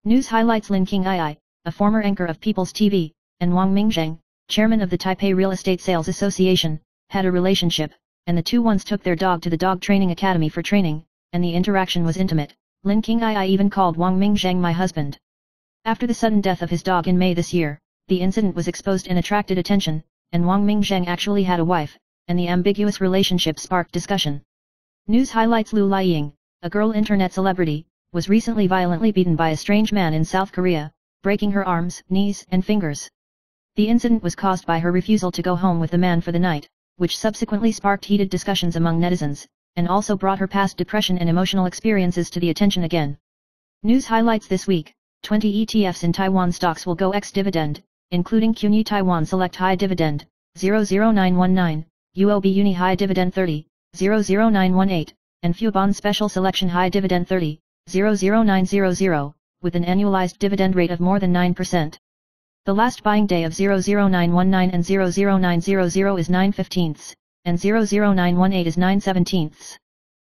News highlights: Lin King Ai, a former anchor of People's TV, and Wang Mingzheng, chairman of the Taipei Real Estate Sales Association, had a relationship, and the two once took their dog to the dog training academy for training, and the interaction was intimate. Lin King Ai even called Wang Mingzheng my husband. After the sudden death of his dog in May this year, the incident was exposed and attracted attention, and Wang Mingzheng actually had a wife, and the ambiguous relationship sparked discussion. News highlights: Lu Liying, a girl internet celebrity, was recently violently beaten by a strange man in South Korea, breaking her arms, knees, and fingers. The incident was caused by her refusal to go home with the man for the night, which subsequently sparked heated discussions among netizens, and also brought her past depression and emotional experiences to the attention again. News highlights this week: 20 ETFs in Taiwan stocks will go ex-dividend, including CUNY Taiwan Select High Dividend, 00919, UOB Uni High Dividend 30, 00918, and Fubon Special Selection High Dividend 30, 00900, with an annualized dividend rate of more than 9%. The last buying day of 00919 and 00900 is 9/15, and 00918 is 9/17.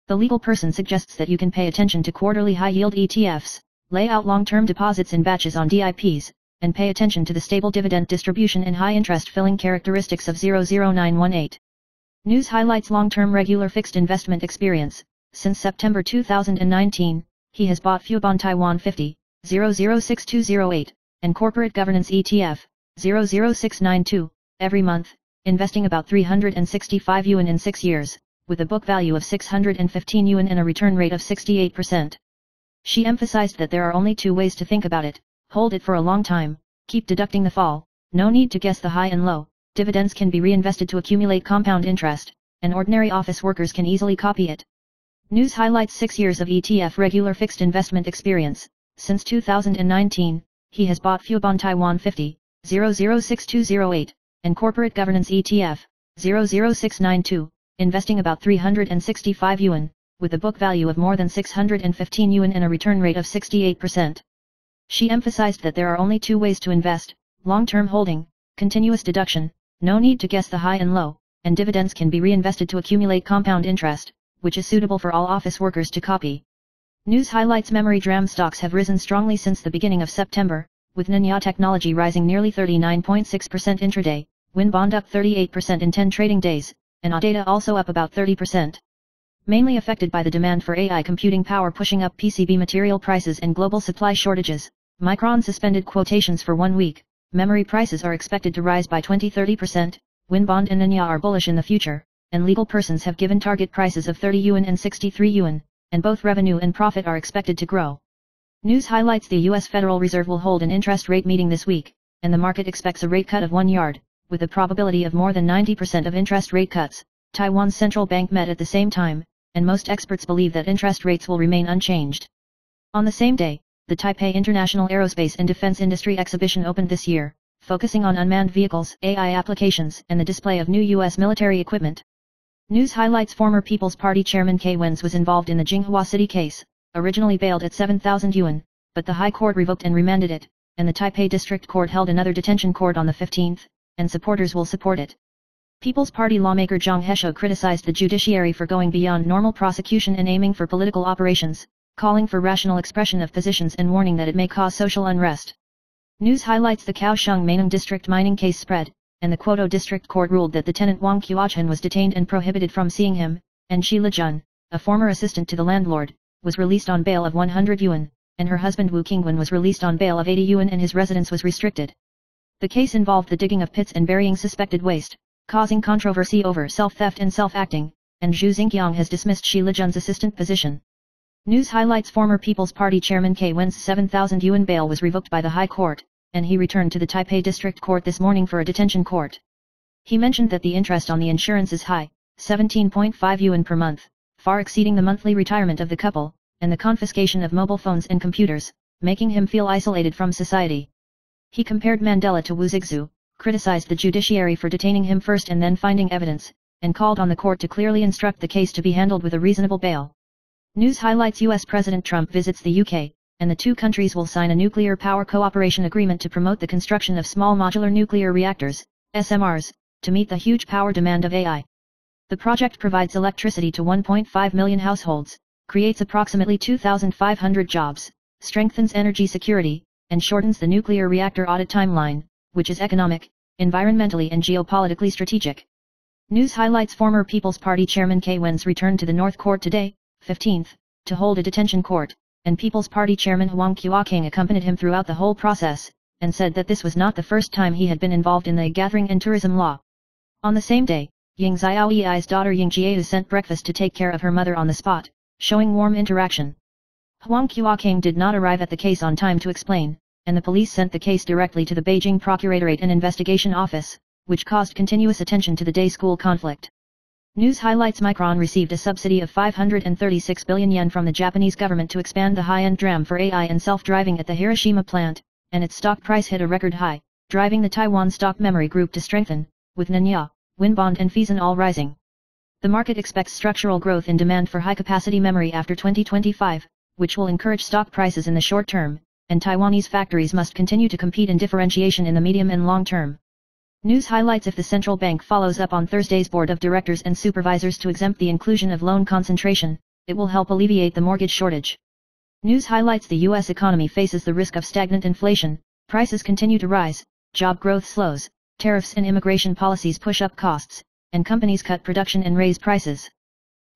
The legal person suggests that you can pay attention to quarterly high-yield ETFs, lay out long-term deposits in batches on DIPs, and pay attention to the stable dividend distribution and high-interest filling characteristics of 00918. News highlights long-term regular fixed investment experience. Since September 2019, he has bought Fubon Taiwan 50, 006208, and Corporate Governance ETF, 00692, every month, investing about 365 yuan in 6 years, with a book value of 615 yuan and a return rate of 68%. She emphasized that there are only 2 ways to think about it: hold it for a long time, keep deducting the fall, no need to guess the high and low, dividends can be reinvested to accumulate compound interest, and ordinary office workers can easily copy it. News highlights 6 years of ETF regular fixed investment experience. Since 2019, he has bought Fubon Taiwan 50, 006208, and Corporate Governance ETF, 00692, investing about 365 yuan, with a book value of more than 615 yuan and a return rate of 68%. She emphasized that there are only 2 ways to invest: long-term holding, continuous deduction, no need to guess the high and low, and dividends can be reinvested to accumulate compound interest, which is suitable for all office workers to copy. News highlights memory DRAM stocks have risen strongly since the beginning of September, with Nanya Technology rising nearly 39.6% intraday, Win Bond up 38% in 10 trading days, and ADATA also up about 30%. Mainly affected by the demand for AI computing power pushing up PCB material prices and global supply shortages, Micron suspended quotations for 1 week. Memory prices are expected to rise by 20-30%, Win Bond and Nanya are bullish in the future, and legal persons have given target prices of 30 yuan and 63 yuan, and both revenue and profit are expected to grow. News highlights the U.S. Federal Reserve will hold an interest rate meeting this week, and the market expects a rate cut of 1 yard, with a probability of more than 90% of interest rate cuts. Taiwan's central bank met at the same time, and most experts believe that interest rates will remain unchanged. On the same day, the Taipei International Aerospace and Defense Industry Exhibition opened this year, focusing on unmanned vehicles, AI applications, and the display of new U.S. military equipment. News highlights former People's Party Chairman Kei Wen's was involved in the Jinghua City case, originally bailed at 7,000 yuan, but the High Court revoked and remanded it, and the Taipei District Court held another detention court on the 15th, and supporters will support it. People's Party lawmaker Zhang Heshou criticized the judiciary for going beyond normal prosecution and aiming for political operations, calling for rational expression of positions and warning that it may cause social unrest. News highlights the Kaohsiung Maineng District mining case spread, and the Kwoto District Court ruled that the tenant Wang Qiachen was detained and prohibited from seeing him, and Shi Lejun, a former assistant to the landlord, was released on bail of 100 yuan, and her husband Wu Qingwen was released on bail of 80 yuan and his residence was restricted. The case involved the digging of pits and burying suspected waste, causing controversy over self-theft and self-acting, and Zhu Xingqiang has dismissed Shi Lejun's assistant position. News highlights former People's Party Chairman Kei Wen's 7,000 yuan bail was revoked by the High Court, and he returned to the Taipei District Court this morning for a detention court. He mentioned that the interest on the insurance is high, 17.5 yuan per month, far exceeding the monthly retirement of the couple, and the confiscation of mobile phones and computers, making him feel isolated from society. He compared Mandela to Wu Zixu, criticized the judiciary for detaining him first and then finding evidence, and called on the court to clearly instruct the case to be handled with a reasonable bail. News highlights U.S. President Trump visits the UK, and the 2 countries will sign a nuclear power cooperation agreement to promote the construction of small modular nuclear reactors, SMRs, to meet the huge power demand of AI. The project provides electricity to 1.5 million households, creates approximately 2,500 jobs, strengthens energy security, and shortens the nuclear reactor audit timeline, which is economic, environmentally and geopolitically strategic. News highlights former People's Party Chairman Kei Wen's return to the North Court today, 15th, to hold a detention court, and People's Party Chairman Wang Qiachen accompanied him throughout the whole process, and said that this was not the first time he had been involved in the gathering and tourism law. On the same day, Ying Xiaoyi's daughter Ying Jieu sent breakfast to take care of her mother on the spot, showing warm interaction. Wang Qiachen did not arrive at the case on time to explain, and the police sent the case directly to the Beijing Procuratorate and Investigation Office, which caused continuous attention to the day-school conflict. News highlights Micron received a subsidy of 536 billion yen from the Japanese government to expand the high-end DRAM for AI and self-driving at the Hiroshima plant, and its stock price hit a record high, driving the Taiwan stock memory group to strengthen, with Nanya, Winbond and Phison all rising. The market expects structural growth in demand for high-capacity memory after 2025, which will encourage stock prices in the short term, and Taiwanese factories must continue to compete in differentiation in the medium and long term. News highlights: if the central bank follows up on Thursday's board of directors and supervisors to exempt the inclusion of loan concentration, it will help alleviate the mortgage shortage. News highlights: the U.S. economy faces the risk of stagnant inflation, prices continue to rise, job growth slows, tariffs and immigration policies push up costs, and companies cut production and raise prices.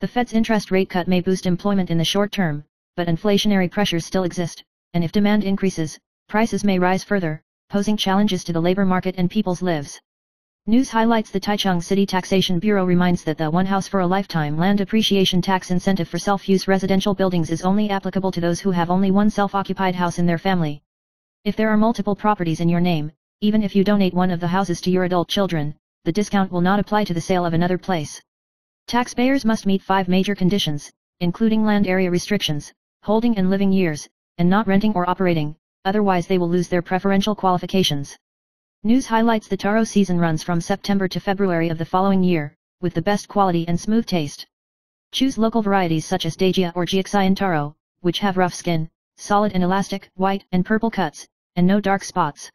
The Fed's interest rate cut may boost employment in the short term, but inflationary pressures still exist, and if demand increases, prices may rise further, posing challenges to the labor market and people's lives. News highlights: the Taichung City Taxation Bureau reminds that the one house for a lifetime land appreciation tax incentive for self-use residential buildings is only applicable to those who have only one self-occupied house in their family. If there are multiple properties in your name, even if you donate one of the houses to your adult children, the discount will not apply to the sale of another place. Taxpayers must meet 5 major conditions, including land area restrictions, holding and living years, and not renting or operating, otherwise they will lose their preferential qualifications. News highlights: the taro season runs from September to February of the following year, with the best quality and smooth taste. Choose local varieties such as Dajia or Jiaxian taro, which have rough skin, solid and elastic, white and purple cuts, and no dark spots.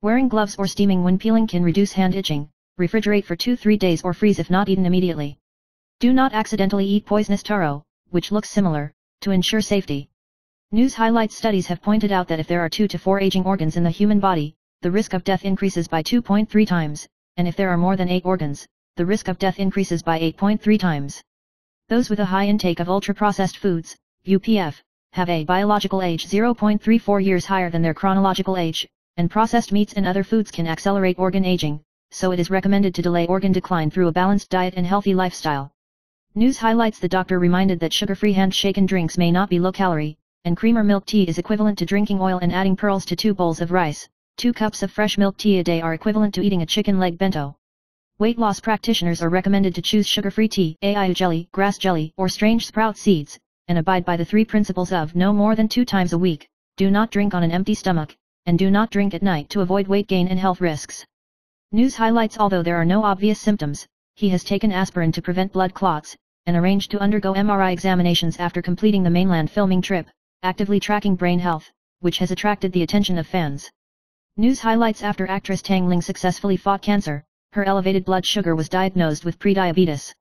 Wearing gloves or steaming when peeling can reduce hand itching. Refrigerate for 2-3 days or freeze if not eaten immediately. Do not accidentally eat poisonous taro, which looks similar, to ensure safety. News highlights: studies have pointed out that if there are 2 to 4 aging organs in the human body, the risk of death increases by 2.3 times, and if there are more than 8 organs, the risk of death increases by 8.3 times. Those with a high intake of ultra-processed foods, UPF, have a biological age 0.34 years higher than their chronological age, and processed meats and other foods can accelerate organ aging, so it is recommended to delay organ decline through a balanced diet and healthy lifestyle. News highlights: the doctor reminded that sugar-free hand-shaken drinks may not be low-calorie, and creamer milk tea is equivalent to drinking oil and adding pearls to 2 bowls of rice. 2 cups of fresh milk tea a day are equivalent to eating a chicken leg bento. Weight loss practitioners are recommended to choose sugar-free tea, aiyu jelly, grass jelly, or strange sprout seeds, and abide by the 3 principles of no more than 2 times a week, do not drink on an empty stomach, and do not drink at night to avoid weight gain and health risks. News highlights: although there are no obvious symptoms, he has taken aspirin to prevent blood clots, and arranged to undergo MRI examinations after completing the mainland filming trip, actively tracking brain health, which has attracted the attention of fans. News highlights: after actress Tang Ling successfully fought cancer, her elevated blood sugar was diagnosed with prediabetes.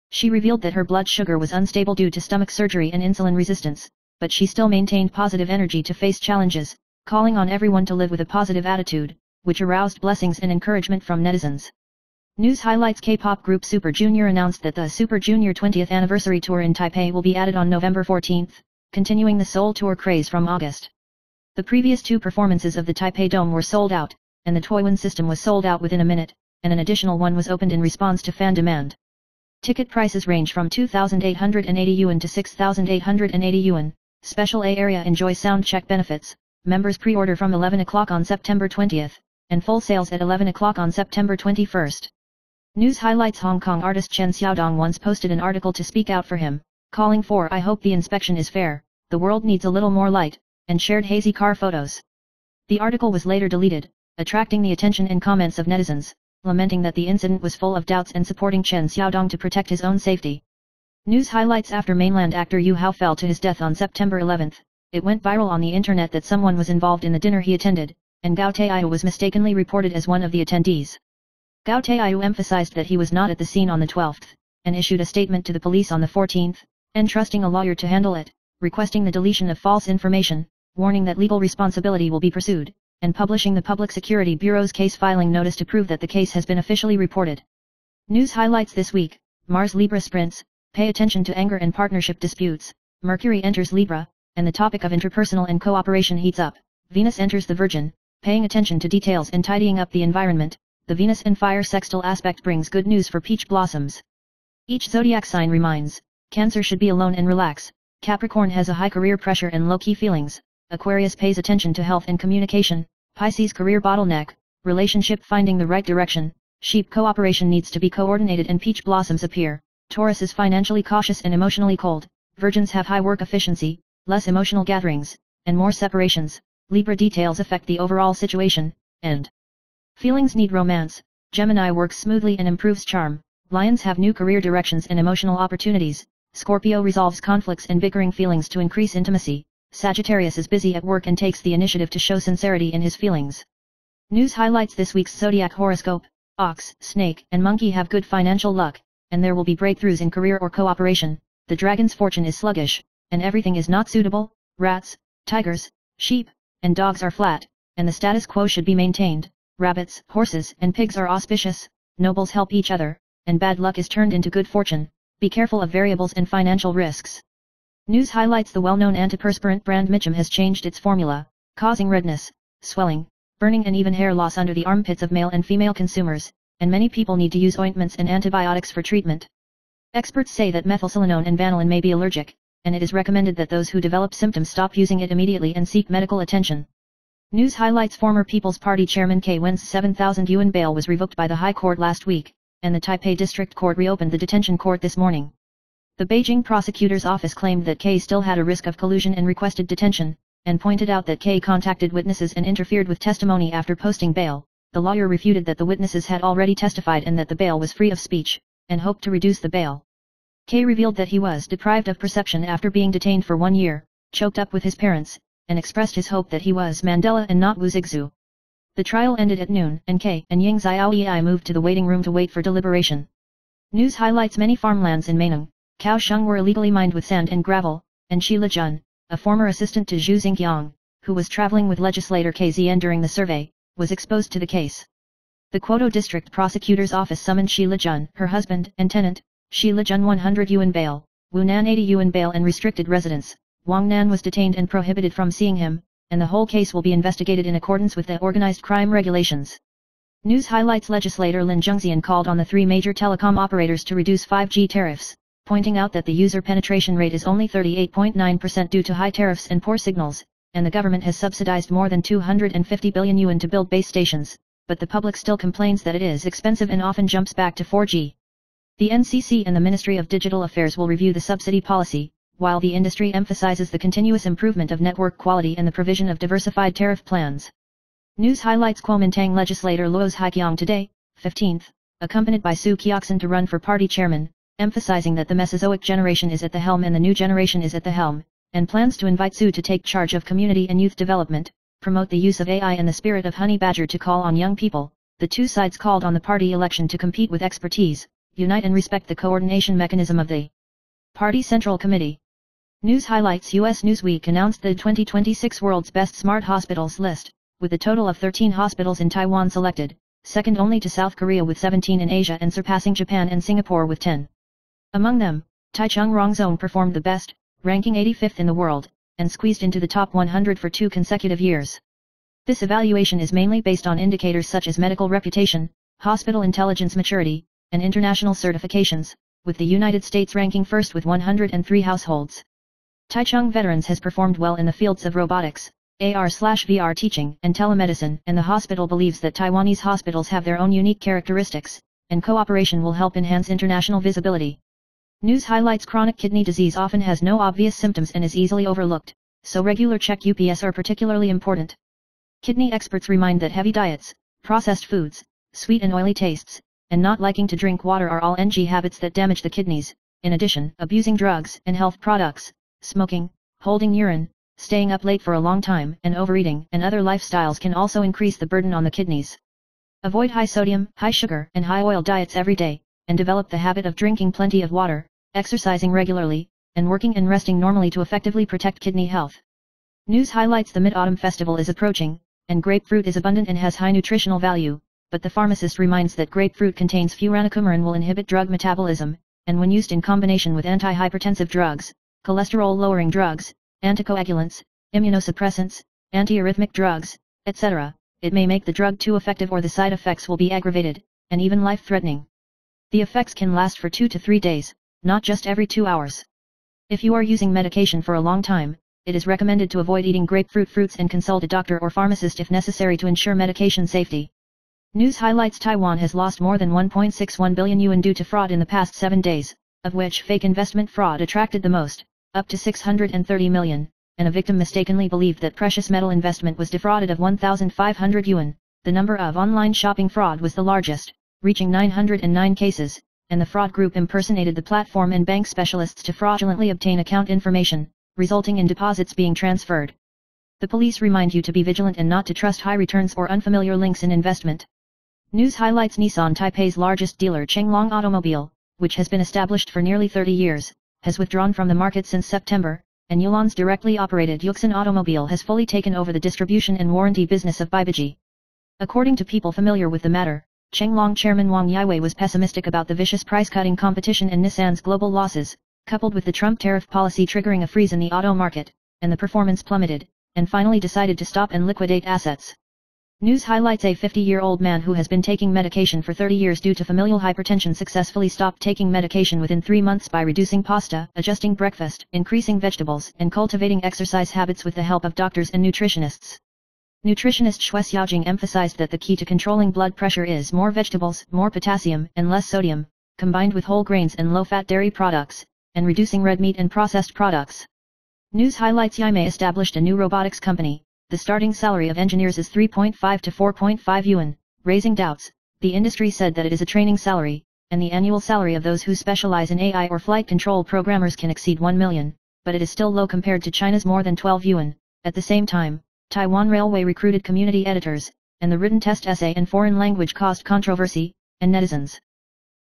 She revealed that her blood sugar was unstable due to stomach surgery and insulin resistance, but she still maintained positive energy to face challenges, calling on everyone to live with a positive attitude, which aroused blessings and encouragement from netizens. News highlights: K-pop group Super Junior announced that the Super Junior 20th anniversary tour in Taipei will be added on November 14th, continuing the Seoul tour craze from August. The previous 2 performances of the Taipei Dome were sold out, and the Toiwon system was sold out within a minute, and an additional one was opened in response to fan demand. Ticket prices range from 2,880 yuan to 6,880 yuan. Special A area enjoys sound check benefits. Members pre-order from 11 o'clock on September 20th, and full sales at 11 o'clock on September 21st. News highlights: Hong Kong artist Chen Xiaodong once posted an article to speak out for him, calling for "I hope the inspection is fair, the world needs a little more light," and shared hazy car photos. The article was later deleted, attracting the attention and comments of netizens, lamenting that the incident was full of doubts and supporting Chen Xiaodong to protect his own safety. News highlights: after mainland actor Yu Hao fell to his death on September 11th, it went viral on the internet that someone was involved in the dinner he attended, and Gao Taiyu was mistakenly reported as one of the attendees. Gao Taiyu emphasized that he was not at the scene on the 12th, and issued a statement to the police on the 14th, entrusting a lawyer to handle it, requesting the deletion of false information, warning that legal responsibility will be pursued, and publishing the Public Security Bureau's case filing notice to prove that the case has been officially reported. News highlights this week: Mars Libra sprints, pay attention to anger and partnership disputes, Mercury enters Libra, and the topic of interpersonal and cooperation heats up, Venus enters the Virgin, paying attention to details and tidying up the environment. The Venus and Fire sextile aspect brings good news for peach blossoms. Each zodiac sign reminds: Cancer should be alone and relax, Capricorn has a high career pressure and low-key feelings, Aquarius pays attention to health and communication, Pisces career bottleneck, relationship finding the right direction, Sheep cooperation needs to be coordinated and peach blossoms appear, Taurus is financially cautious and emotionally cold, Virgins have high work efficiency, less emotional gatherings, and more separations, Libra details affect the overall situation, and feelings need romance, Gemini works smoothly and improves charm, Lions have new career directions and emotional opportunities, Scorpio resolves conflicts and bickering feelings to increase intimacy. Sagittarius is busy at work and takes the initiative to show sincerity in his feelings. News highlights this week's zodiac horoscope. Ox, snake, and monkey have good financial luck, and there will be breakthroughs in career or cooperation. The dragon's fortune is sluggish, and everything is not suitable. Rats, tigers, sheep, and dogs are flat, and the status quo should be maintained. Rabbits, horses, and pigs are auspicious. Nobles help each other, and bad luck is turned into good fortune. Be careful of variables and financial risks. News highlights the well-known antiperspirant brand Mitchum has changed its formula, causing redness, swelling, burning and even hair loss under the armpits of male and female consumers, and many people need to use ointments and antibiotics for treatment. Experts say that methylsilinone and vanillin may be allergic, and it is recommended that those who develop symptoms stop using it immediately and seek medical attention. News highlights former People's Party Chairman K. Wen's 7,000 yuan bail was revoked by the High Court last week, and the Taipei District Court reopened the detention court this morning. The Beijing prosecutor's office claimed that K still had a risk of collusion and requested detention, and pointed out that K contacted witnesses and interfered with testimony after posting bail. The lawyer refuted that the witnesses had already testified and that the bail was free of speech, and hoped to reduce the bail. K revealed that he was deprived of perception after being detained for 1 year, choked up with his parents, and expressed his hope that he was Mandela and not Wu Zixu. The trial ended at noon, and K and Ying Xiaoyi moved to the waiting room to wait for deliberation. News highlights many farmlands in Meinong, Kaohsiung were illegally mined with sand and gravel, and Shi Lejun, a former assistant to Zhu Xingqiang, who was traveling with legislator KZN during the survey, was exposed to the case. The Quoto District Prosecutor's Office summoned Shi Lejun, her husband and tenant, Shi Lejun 100 yuan bail, Wu Nan 80 yuan bail and restricted residence. Wang Nan was detained and prohibited from seeing him, and the whole case will be investigated in accordance with the organized crime regulations. News highlights legislator Lin Zhengxian called on the 3 major telecom operators to reduce 5G tariffs, pointing out that the user penetration rate is only 38.9% due to high tariffs and poor signals, and the government has subsidized more than 250 billion yuan to build base stations, but the public still complains that it is expensive and often jumps back to 4G. The NCC and the Ministry of Digital Affairs will review the subsidy policy, while the industry emphasizes the continuous improvement of network quality and the provision of diversified tariff plans. News highlights Kuomintang legislator Luo's Haiqiang today, 15th, accompanied by Su Qiaoxin to run for party chairman, emphasizing that the Mesozoic generation is at the helm and the new generation is at the helm, and plans to invite Su to take charge of community and youth development, promote the use of AI and the spirit of honey badger to call on young people. The two sides called on the party election to compete with expertise, unite and respect the coordination mechanism of the Party Central Committee. News highlights US Newsweek announced the 2026 World's Best Smart Hospitals list, with a total of 13 hospitals in Taiwan selected, second only to South Korea with 17 in Asia and surpassing Japan and Singapore with 10. Among them, Taichung Rongzone performed the best, ranking 85th in the world, and squeezed into the top 100 for 2 consecutive years. This evaluation is mainly based on indicators such as medical reputation, hospital intelligence maturity, and international certifications, with the United States ranking first with 103 households. Taichung Veterans has performed well in the fields of robotics, AR/VR teaching, and telemedicine, and the hospital believes that Taiwanese hospitals have their own unique characteristics, and cooperation will help enhance international visibility. News highlights chronic kidney disease often has no obvious symptoms and is easily overlooked, so regular check-ups are particularly important. Kidney experts remind that heavy diets, processed foods, sweet and oily tastes, and not liking to drink water are all NG habits that damage the kidneys. In addition, abusing drugs and health products, smoking, holding urine, staying up late for a long time, and overeating and other lifestyles can also increase the burden on the kidneys. Avoid high sodium, high sugar, and high oil diets every day, and develop the habit of drinking plenty of water, exercising regularly, and working and resting normally to effectively protect kidney health. News highlights the Mid-Autumn Festival is approaching, and grapefruit is abundant and has high nutritional value, but the pharmacist reminds that grapefruit contains furanocoumarin and will inhibit drug metabolism, and when used in combination with antihypertensive drugs, cholesterol-lowering drugs, anticoagulants, immunosuppressants, antiarrhythmic drugs, etc., it may make the drug too effective or the side effects will be aggravated, and even life-threatening. The effects can last for 2 to 3 days, not just every 2 hours. If you are using medication for a long time, it is recommended to avoid eating grapefruit fruits and consult a doctor or pharmacist if necessary to ensure medication safety. News highlights Taiwan has lost more than 1.61 billion yuan due to fraud in the past 7 days, of which fake investment fraud attracted the most, up to 630 million, and a victim mistakenly believed that precious metal investment was defrauded of 1,500 yuan. The number of online shopping fraud was the largest, reaching 909 cases, and the fraud group impersonated the platform and bank specialists to fraudulently obtain account information, resulting in deposits being transferred. The police remind you to be vigilant and not to trust high returns or unfamiliar links in investment. News highlights Nissan Taipei's largest dealer Chenglong Automobile, which has been established for nearly 30 years, has withdrawn from the market since September, and Yulan's directly operated Yuxin Automobile has fully taken over the distribution and warranty business of Baibiji. According to people familiar with the matter, Chenglong chairman Wang Yiwei was pessimistic about the vicious price-cutting competition and Nissan's global losses, coupled with the Trump tariff policy triggering a freeze in the auto market, and the performance plummeted, and finally decided to stop and liquidate assets. News highlights a 50-year-old man who has been taking medication for 30 years due to familial hypertension successfully stopped taking medication within 3 months by reducing pasta, adjusting breakfast, increasing vegetables, and cultivating exercise habits with the help of doctors and nutritionists. Nutritionist Xue Xiaojing emphasized that the key to controlling blood pressure is more vegetables, more potassium, and less sodium, combined with whole grains and low-fat dairy products, and reducing red meat and processed products. News highlights Yimei established a new robotics company. The starting salary of engineers is 3.5 to 4.5 yuan, raising doubts. The industry said that it is a training salary, and the annual salary of those who specialize in AI or flight control programmers can exceed 1 million, but it is still low compared to China's more than 12 yuan. At the same time, Taiwan Railway recruited community editors, and the written test essay in foreign language caused controversy, and netizens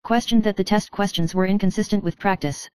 questioned that the test questions were inconsistent with practice.